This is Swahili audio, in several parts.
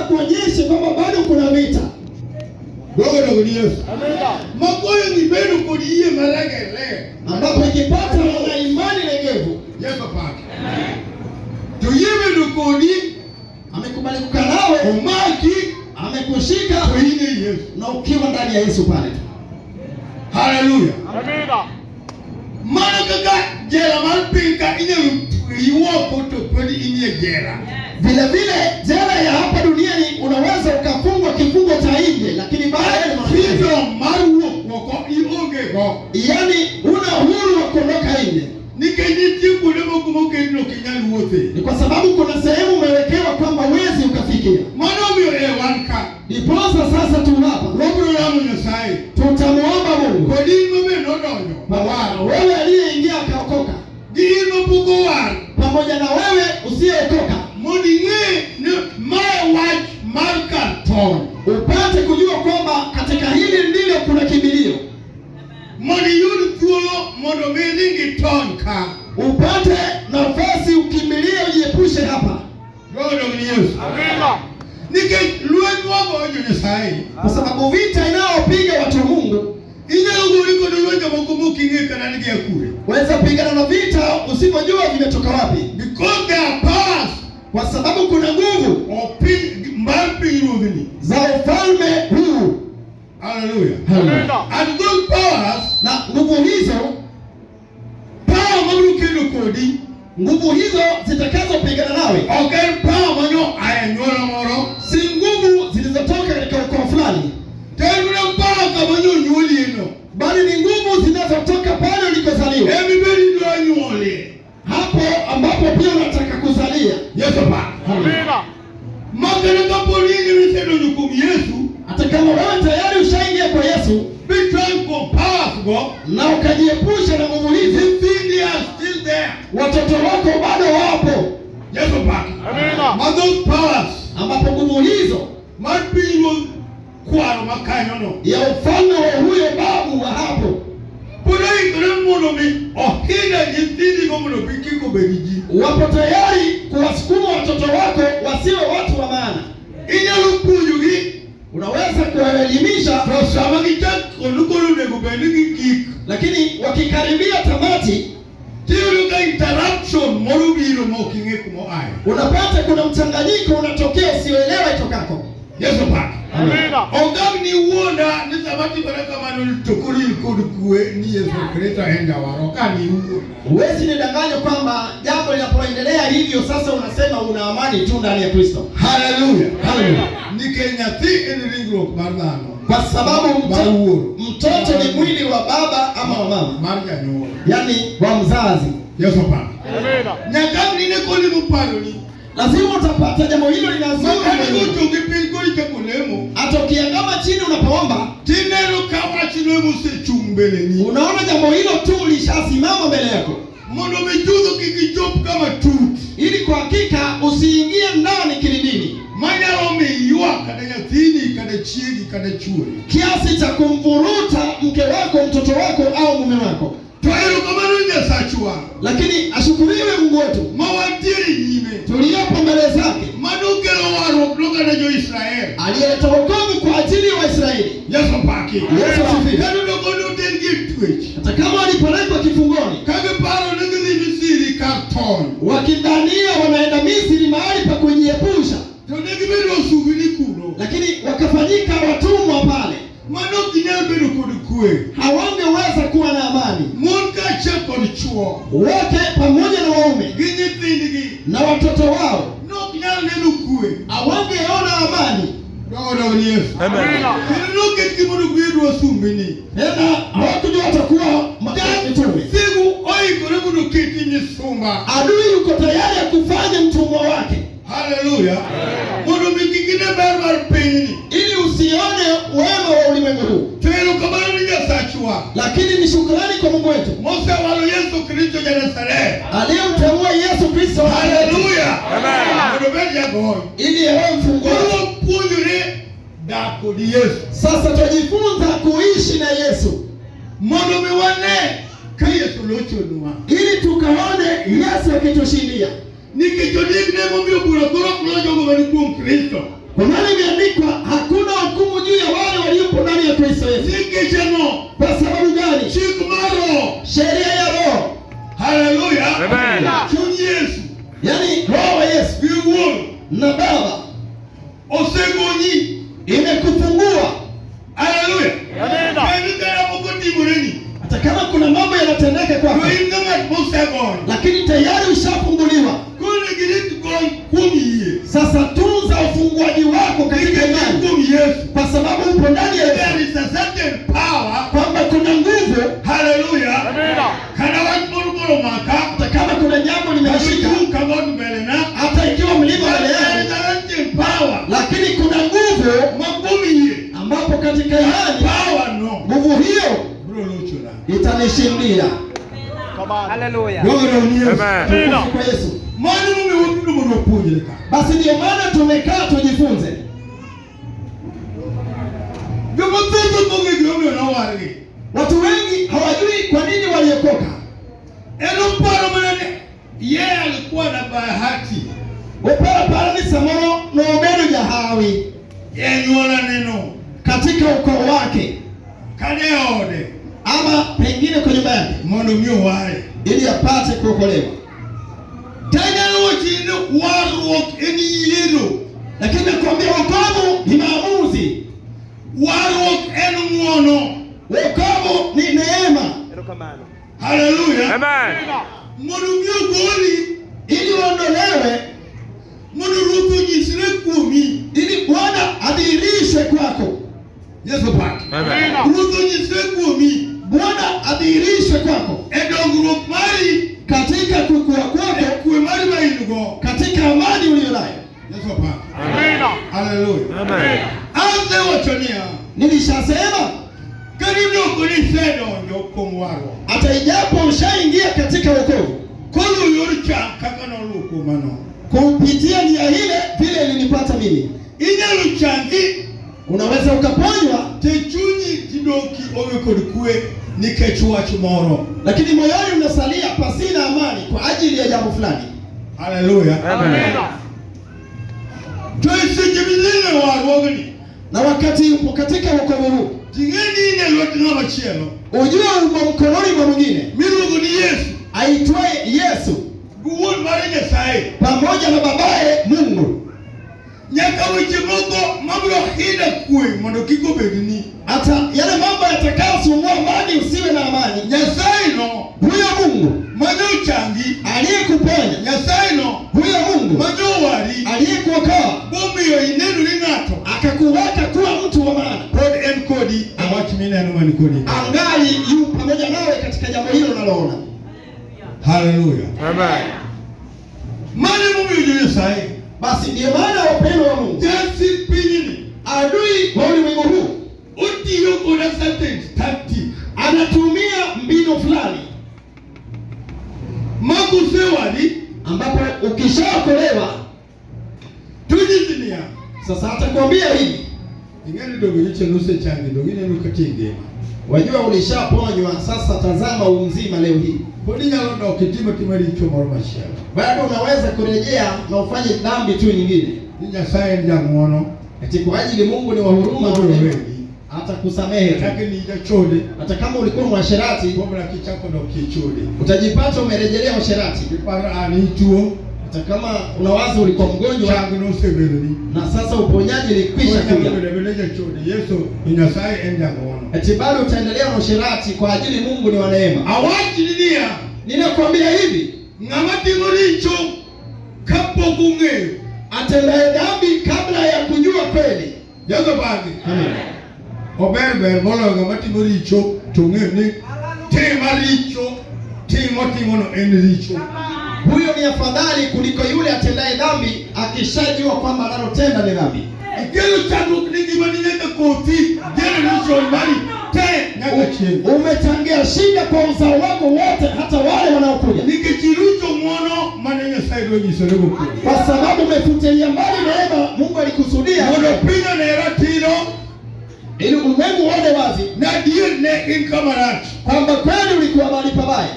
kuonyesha kwamba bado kuna vita. Dogo ni Yesu. Makoyo ni bado kudie maragele. Ambapo ikipata na imani legevu. Yesu pake. Tuyiwe dukodi amekubali kukaa nawe, umaki amekushika kwenye Yesu na ukiwa ndani ya Yesu pale. Haleluya. Amina. Mana kaka jela malpinka inye iwoko to podi inye jela. Vile vile jela ya hapa duniani unaweza ukafungwa kifungo cha nje, lakini baadaye hizo maruo wako ionge go. Yaani una uhuru wa kuondoka nje. Nikeniti kulemo kumoke ndio kinyali wote. Ni kwa sababu kuna sehemu umewekewa kwamba huwezi ukafikia. Maana mio wanka. Ndiposa sasa tu hapa. Robo la Mnyasai. Tutamuomba Mungu. Kwa dini mbe nodonyo. Bwana, wewe aliyeingia akaokoka. Dini mbugo war. Pamoja na wewe usiyeokoka. Modinge ni my watch marker ton. Upate kujua kwamba katika hili ndilo kuna kimbilio. Moni yuri tuolo mondo milingi tonka. Upate nafasi ukimbilie ujiepushe hapa. Roho ni Yesu. Amina. Nike luenwa bojo ni sai. Kwa sababu vita inayopiga watu wa Mungu, inyo uliko nuluenja mokumuki ngeka na nige kure. Waweza pigana na vita usipojua vimetoka wapi. Because there are powers. Kwa sababu kuna nguvu za ufalme huu. Hallelujah. Amina. And those powers, na nguvu hizo, power mamlukino kodi, nguvu hizo zitakazopigana nawe. Okay, power manyo ayanyola moro, si nguvu zilizotoka katika ukoo fulani. Tena power kama nyonyoli eno, bali ni nguvu zinazotoka pale ulikozaliwa. Everybody ndio anyole. Hapo ambapo pia unataka kuzalia. Yesu pa. Amina. Magana kapolini msendo jukumu Yesu. Hata kama wewe tayari ushaingia kwa Yesu, be trying for power go, na ukajiepusha na nguvu hizi, they are still there. Watoto wako bado wapo. Yesu pa. Amina. Those powers, ambapo nguvu hizo mapingo kwaro makanyono ya ufalme wa huyo babu wa hapo. Pulai kremono mi ohina jitini komuno bikiko beriji. Wapo tayari kuwasukuma watoto wako wasiwe watu wa maana. Inyalupujugi, unaweza kuwaelimisha prosama kichak konukonu negubeni kik. Lakini wakikaribia tamati, tiruga interruption morubiro mokinge kumo ai. Unapata kuna mchanganyiko unatokea usioelewa itokako. Yesu pa. Amina. Ogam ni uonda ni sabati baraka manu tokuri kodukue ni Yesu Kristo enda waroka ni uonda. Huwezi nidanganya kwamba jambo linapoendelea hivyo sasa unasema una amani tu ndani ya Kristo. Hallelujah. Hallelujah. Ni Kenya ti ringro bardano. Kwa sababu mtoto ni mwili wa baba ama wa mama. Marja nyo. Yaani wa mzazi. Yesu pa. Amina. Nyakam ni nekoni mpano ni. Lazima utapata jambo hilo linazuri. Hata ukiangama chini unapoomba, unaona jambo hilo tu lishasimama mbele yako. Ili kwa hakika usiingie ndani kilindini, kiasi cha kumvuruta mke wako, mtoto wako au mume wako. Lakini ashukuriwe Mungu wetu, tuliyopo mbele zake, aliyeleta wokovu kwa ajili ya Waisraeli. Yesu paki. Yesu asifiwe. Hata kama walipelekwa kifungoni, wakidhania wanaenda Misri mahali pa kujiepusha, lakini wakafanyika watumwa pale. Hawangeweza kuwa na amani. Wote pamoja na waume na watoto wao hawangeona amani. Amina. Tena hawakujua watakuwa mitume. Adui yuko tayari kufanya mtumwa wake. Hallelujah. Ili usione wema wa ulimwengu huu. Lakini ni shukrani kwa Mungu wetu aliyemteua Yesu Kristo. Hallelujah. Amen. Ili awe mfungwa. Sasa tujifunza kuishi na Yesu. Mondo miwane ka Yesu lochonwa. Ili tukaone Yesu akitushindia. Nikichodik ne momio bura koro mlojo go bani kuom Kristo. Kwa maana imeandikwa hakuna hukumu juu ya wale waliopo ndani ya Kristo Yesu. Kwa sababu gani? Sheria ya Roho. Haleluya. Amen. Yesu. Yaani Roho wa Yesu na Baba imekufungua. Haleluya. Amen. Hata kama kuna mambo yanatendeka kwako, lakini tayari ushafunguliwa. Sasa tunza ufunguaji wako katika imani, kwa sababu upo ndani ya Yesu. Kwamba kuna nguvu. Haleluya. Hata kama kuna jambo limeshika, hata ikiwa mlima mbele yako, lakini kuna nguvu ambapo katika imani nguvu hiyo itanishindia. Hallelujah. Amen. Kwa Yesu. Basi ndio maana tumekaa tujifunze. Watu wengi hawajui kwa nini waliokoka. Yeye alikuwa na bahati. Upara ni samoro no obero jahawi. Yenyuola neno katika ukoo wake. Kaneode. Ama pengine kwa nyumba yake. Mondo mio wale. Ili apate kuokolewa. Lakini nakwambia wokovu ni maamuzi. Wokovu ni neema. Haleluya. Amen. Ili uondolewe, ili Bwana adhihirishwe kwako. Yesu pake. Amen. Bwana adhihirishwe kwako. Katika kukua kwako, katika amani uliyonayo. Yesu pake. Amen. Haleluya. Amen. Nilishasema hata ijapo ushaingia katika wokovu, kupitia njia ile vile ilinipata mimi, unaweza ukaponywa, lakini moyoni unasalia pasina amani kwa ajili ya jambo fulani. Haleluya. Amen. Na wakati upo katika wokovu huu, ujue umo mkononi mwa mwingine aitwaye Yesu, pamoja na babaye Mungu. Hata yale mambo yatakayosumbua amani, usiwe na amani. Huyo Mungu aliyekuponya, huyo Mungu aliyekuokoa, akakuweka kuwa mtu wa maana, angali yu pamoja nawe katika jambo hilo unaloona. Haleluya. Amen. Basi ndio maana wapendwa wa Mungu, adui wa ulimwengu huu anatumia mbinu fulani, ambapo ukishaokolewa sasa atakwambia hivi, wajua ulishaponywa, sasa tazama umzima leo hii. Bado unaweza kurejea na ufanye dhambi tu nyingine. Ati kwa ajili Mungu ni wa huruma, hata kusamehe. Hata kama ulikuwa mwasherati, utajipata umerejelea mwasherati. Hata kama unawaza ulikuwa mgonjwa, na sasa uponyaji ulikwisha kuja. Ati bado utaendelea na usherati kwa ajili Mungu ni wa neema. Ninakwambia hivi, atendaye dhambi kabla ya kujua kweli. Amen. Huyo ni afadhali kuliko yule atendaye dhambi akishajua kwamba analotenda ni dhambi. Umechangia shida kwa uzao wako wote, hata wale wanaokuja, kwa sababu umefutilia mbali neema Mungu alikusudia ili ulimwengu uone wazi kwamba kweli ulikuwa mahali pabaya.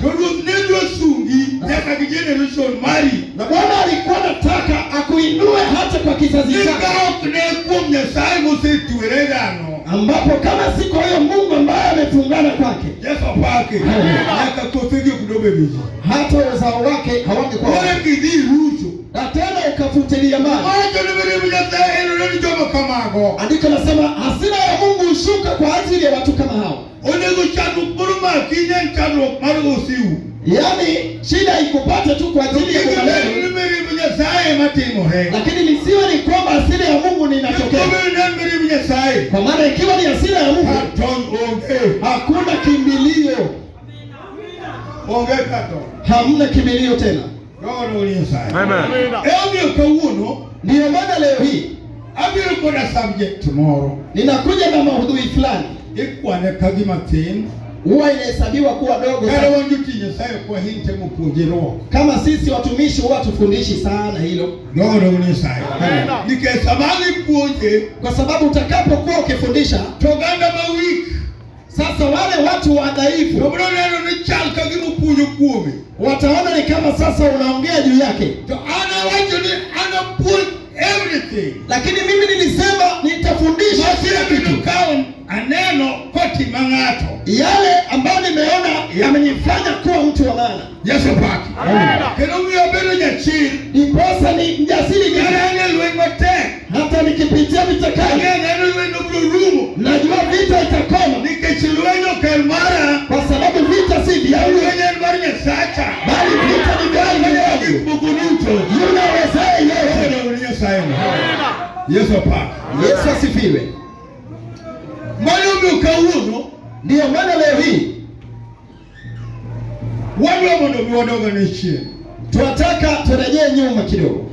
Na Bwana alikuwa anataka akuinue hata kwa kizazi chako, ambapo kama si kwa hiyo Mungu ambaye amefungana kwake, hata uzao wake hawangekuwa, na tena ukafutilia mbali. Andiko nasema hasira ya Mungu hushuka kwa ajili ya watu kama hao. Yaani shida ikupate tu kwa ajili ya maneno, lakini nisiwe ni kwamba hasira ya Mungu ninatokea. Kwa maana ikiwa ni hasira ya Mungu, hakuna kimbilio, hamna kimbilio tena. Ndiyo maana leo hii ninakuja na maudhui fulani huwa inahesabiwa kuwa dogo kama sisi watumishi huwa tufundishi sana hilo. Kwa sababu utakapokuwa ukifundisha sasa, wale watu wadhaifu wataona ni kama sasa unaongea juu yake. Lakini mimi nilisema nitafundisha kila kitu, aneno koti mangato, yale ambayo nimeona yamenifanya kuwa mtu wa maana. Yesu paki. Kero mimi nyachiri. Niposa ni mjasiri hata nikipitia vitakali. Najua vita itakoma. Nikechilwenyo kelmara, kwa sababu vita si vya bali vita ni vya Mungu. Unaweza Yesu paki. Yesu asifiwe. Ndiyo maana leo hii tunataka turejee nyuma kidogo.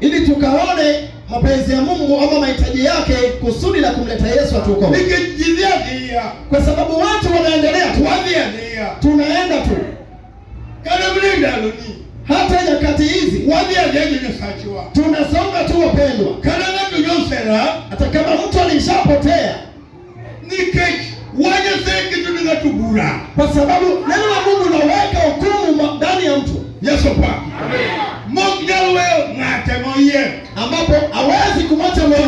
Ili tukaone mapenzi ya Mungu ama mahitaji yake, kusudi la kumleta Yesu atuokoe. Kwa sababu watu wanaendelea tu, tunaenda tu hata nyakati hizi tunasonga tu wapendwa. Hata kama mtu alishapotea, kwa sababu neno la Mungu linaweka hukumu ndani ya mtu. Yesu pa ambapo hawezi kumwacha Mungu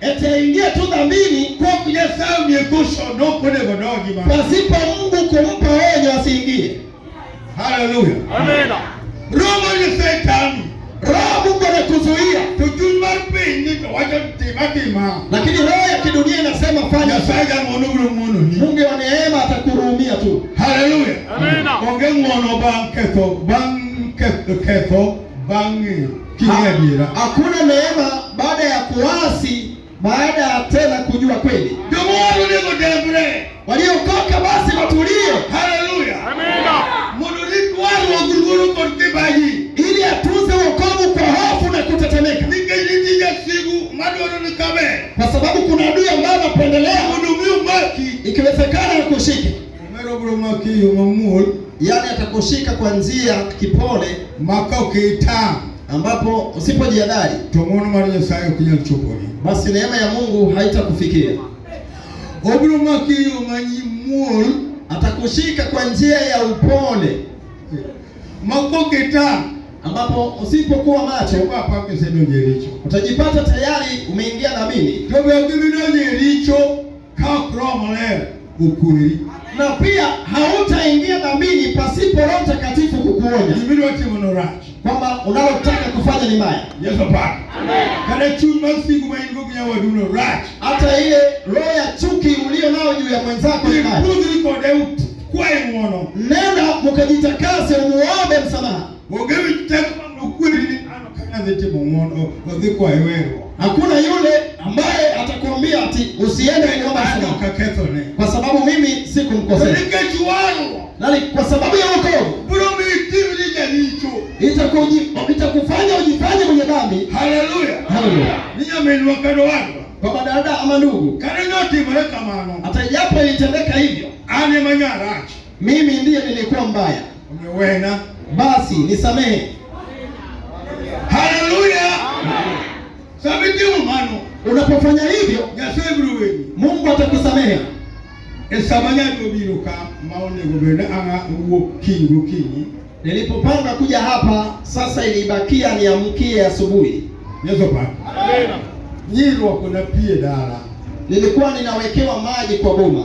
etaingia tu dhambini pasipo Mungu kumpa onyo asiingie. Haleluya. Amen. Roho ni Shetani. Roho Mungu anakuzuia. Lakini roho ya kidunia inasema fanya. Mungu wa neema atakuhurumia tu. Haleluya. Amen. Hakuna neema baada ya kuasi, baada ya tena kujua kweli. Waliokoka basi watulie. Haleluya. Amen. Ili atunze wokovu kwa hofu na kutetemeka. Kwa sababu kuna adui ambaye anapendelea ikiwezekana akushike. Yaani atakushika kwa njia kipole, ambapo usipojihadhari basi neema ya Mungu haitakufikia. Atakushika kwa njia ya upole, ambapo usipokuwa macho utajipata tayari umeingia dhambini. Na pia hautaingia dhambini pasipo Roho Mtakatifu kukuonya kwamba unalotaka kufanya ni mbaya. Hata ile roho ya chuki ulio nao juu ya mwenzako ni mbaya. Nenda mkajitakase, umuombe msamaha. Hakuna yule ambaye atakwambia ati usiende kuomba msamaha, kwa sababu mimi sikumkosea. Kwa sababu ya wokovu itakufanya ujifanye mwenye dhambi. Haleluya. Haleluya. Kwa madada ama ndugu, hata japo ilitendeka hivyo, mimi ndiye nilikuwa mbaya, basi nisamehe. Haleluya. Unapofanya hivyo Mungu atakusamehe. Esamanya dobiruka maone gobende anga ukinyi. Nilipopanga kuja hapa sasa ilibakia niamkie asubuhi. Yesu pa. Amen. Nyiro kuna pie dala. Nilikuwa ninawekewa maji kwa boma.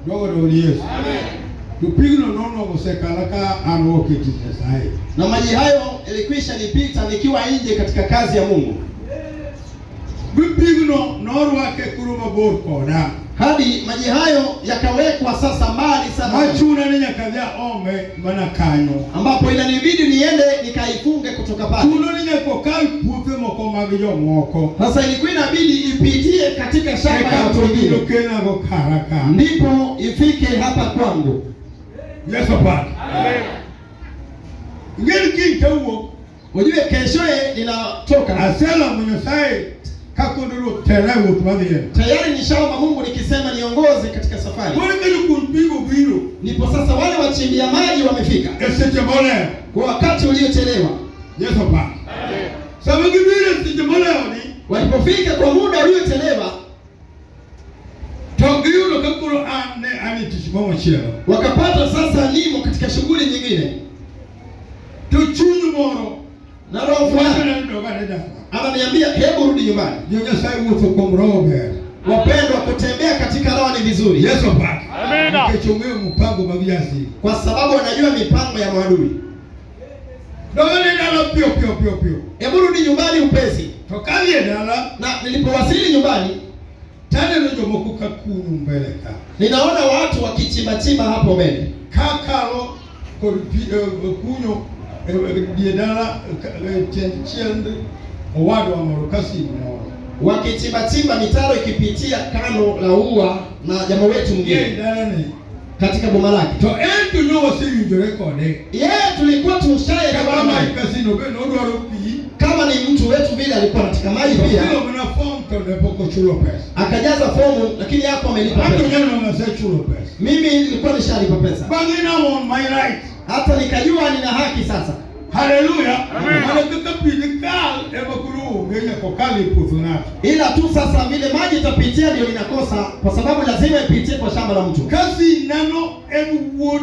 Dogo do Yesu. Amen. Tupigno nono gosekalaka anoketi Nyasaye. Na maji hayo ilikwisha nipita nikiwa nje katika kazi ya Mungu. Bipigno norwake kuruma bor koda. Hadi maji hayo yakawekwa sasa mbali sana. Machuna ni nyakadha ome mana kanyo. Ambapo inanibidi niende nikaifunge kutoka pale. Tuno ni nyakokal pupe moko magijo moko. Sasa ilikuwa inabidi ipitie katika shamba ya watu wengine. Kena go karaka. Ndipo ifike hapa kwangu. Yesu pa. Amen. Ngeni kintawo. Ujue keshoe ninatoka. Asela Nyasaye kakondoro terawo tumadhiye. Tayari nishaomba Mungu nikisema niongoze katika safari. Wale kaju kumpigo biro. Ndipo sasa wale wachimbia maji wamefika. Eseche mole. Kwa wakati uliochelewa. Yesu pa. Amen. Sababu biro eseche mole oni. Walipofika kwa muda uliochelewa, Togiyulo kakuro ane tishimo chero. wakapata sasa nimo katika shughuli nyingine. Tuchunyu moro. Na roho fulani Wana ndo gada. ananiambia hebu rudi nyumbani. Nyasaye wuto komrobe. Wapendwa, kutembea katika roho ni vizuri. Yesu pa. Amen. Kechomwe mpango magiasi. Kwa sababu wanajua mipango ya maadui. Dogane dala pio. Hebu rudi nyumbani upesi. Tokali dala. Na nilipowasili nyumbani, Tane no jomoku kakunu mbele ka. ninaona watu wakichimba hapo mbele. Kakalo kunyo diedala chende owadu wa morokasi moro. Wakichimba mitaro ikipitia kando la ua na jamaa wetu Ye mwingine dala ne. katika boma lake. To endu nyo wasi yujore kone. Tulikuwa tushaye Kama kama ikasi no be no dwaro pi. kama ni mtu wetu vile alikuwa anataka maji pia. Sio mna form to ne poko chulo pesa. Akajaza fomu lakini hapo amelipa Hapo pesa. nyama ngase chulo pesa. Mimi nilikuwa nishalipa pesa. Bangina on my right. Hata nikajua nina haki sasa. Hallelujah. Amen. Ana kukapidikal ebakuru ngenya kokali puthuna. Ila tu sasa vile maji itapitia ndio ninakosa kwa sababu lazima ipitie kwa shamba la mtu. Kasi nano ebuwod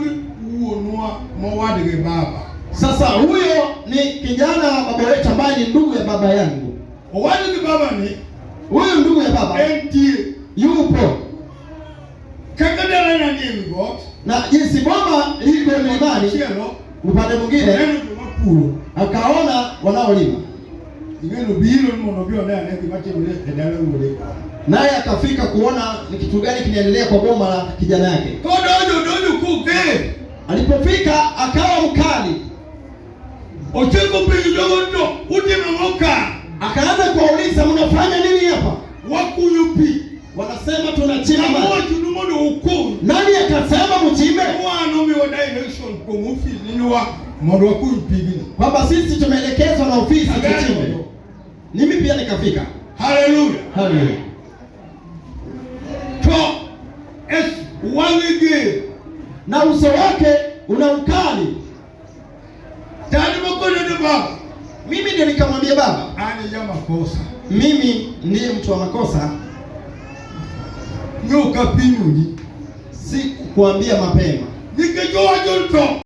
uonwa mawadige baba. Sasa huyo ni kijana baba wetu ambaye ni ndugu ya baba yangu. Owadige baba ni Huyo ndugu ya baba enti yupo. kakadala na nigo Na jinsi boma liko mlimani chelo upande mwingine neno mapuro. akaona wanaolima. Ngeno biro mmono bio na ngi mache mle edala ule. Naye akafika kuona ni kitu gani kinaendelea kwa boma la kijana yake. Dojo kuke. Alipofika akawa mkali. Ocheko pili dogo ndo utime moka. Akaanza kuwauliza mnafanya nini hapa? Wakuyupi. Wanasema tunachimba maji. Moju numono ukuru. Nani akasema mchimbe? Wano mi wa direction kwa office nini wa modo wakuyupi gini. Kwamba sisi tumeelekezwa na ofisi tuchimbe. Mimi pia nikafika. Hallelujah. Haleluya. To es wangige Na uso wake una ukali. tani mkono ni baba. Mimi ndio nikamwambia baba, Ani ya makosa. mimi ndiye mtu wa makosa. Nyoka pinyuni. Si kukuambia mapema. Nikejoa jonto.